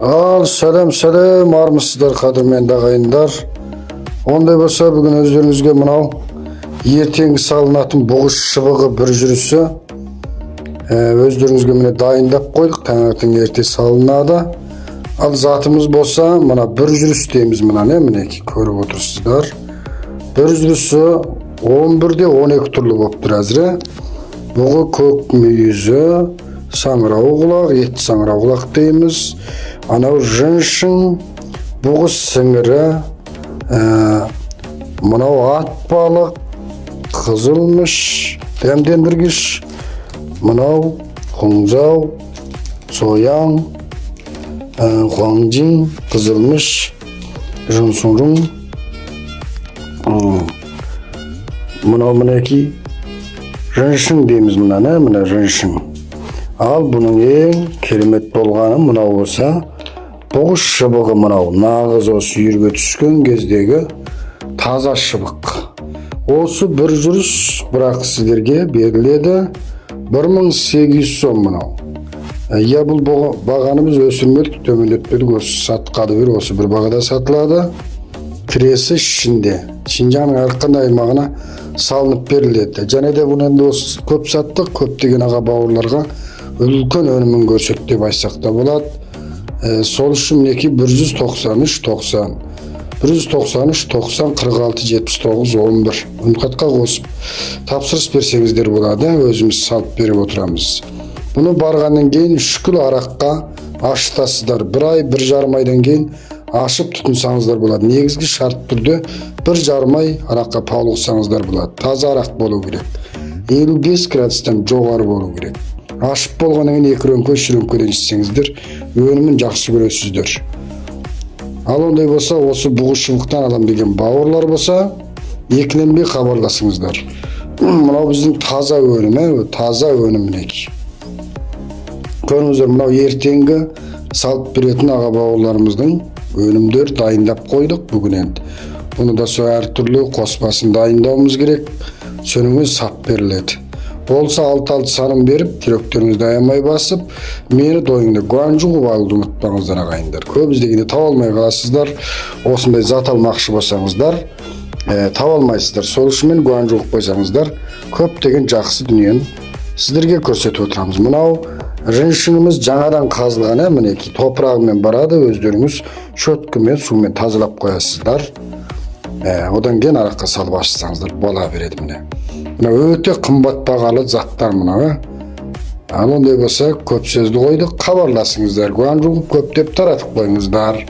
Al selam armısızlar kadırmenді ағайындар. Onday болса бүгін өздеріңізге мынау ертеңгі салынатын бұғыс шыбығы бір жүрісі өздеріңізге міне дайындап қойдық. Таңертең ерте салынады. Ал затымыз болса мына бір жүріс дейміз, мына не мінекей көріп отырсыздар. Бір жүрісі 11-де 12 түрлі болып тұр әзірі. Бұғы көк мүйізі, саңырау құлақ, ет саңырау құлақ дейміз. Анау жыншын, бұғы сіңірі, мынау ат балық, қызылмыш, дәмдендіргіш, мынау құңзау, сояң, хуаңжин, қызылмыш, жынсұңжың, мынау мінеки жыншын дейміз, мына жыншын. Ал бұның ең керемет болғаны мынау болса, бұғыс шыбығы мынау, нағыз осы үйірге түскен кездегі таза шыбық. Осы бір жүріс бірақ сіздерге беріледі 1800 сом мынау. Я бұл бағанымыз өсірмедік, төмендетпедік, осы сатқады бір, осы бір бағада сатылады. Кіресі ішінде, Шинжаңның әрқандай аймағына салынып беріледі. Және де бұны енді осы көп саттық, көптеген аға бауырларға үлкен өнімін көрсек деп айтсақ та болады. Сол үшін мінекей 193 90 193 90 46 79 11 үнқатқа қосып тапсырыс берсеңіздер болады. Өзіміз салып беріп отырамыз. Бұны барғаннан кейін 3 кило араққа ашытасыздар. Bir ай, 1,5 айдан кейін ашып тұтынсаңыздар болады. Негізгі шарт түрде 1,5 ай араққа паулықсаңыздар болады. Таза арақ болу керек. 55 градустан жоғары болу керек. Ашып болғаннан кейін 2 рөмке, 3 рөмкеден ішсеңіздер, өнімін жақсы көресіздер. Ал ондай болса, осы бұғыс шыбықтан алам деген бауырлар болса, екіленбей хабарласыңыздар. Мынау біздің таза өнім, таза өнім мінекей. Көріңіздер, мынау ертеңгі салып беретін аға бауырларымыздың өнімдер дайындап қойдық бүгін енді. Бұны да сол әртүрлі қоспасын дайындауымыз керек, сөніңіз сап беріледі. Болса 6-6 санын беріп, жүректеріңізді аямай басып, мені дойыңды гуанжу қып алуды ұмытпаңыздар ағайындар. Көп іздегенде таба алмай қаласыздар. Осындай зат алмақшы болсаңыздар, таба алмайсыздар. Сол үшін мен гуанжу қып қойсаңыздар, көптеген жақсы дүниені сіздерге көрсетіп отырамыз. Мынау жыншынымыз жаңадан қазылған, мінекей топырағымен барады, өздеріңіз шөткімен, сумен тазалап қоясыздар. Одан кейін араққа салып ашсаңыздар бола береді міне. Өте қымбат бағалы заттар мынау. Ал ондай болса көп сөзді қойдық, хабарласыңыздар. Гуанжу көптеп таратып қойыңыздар.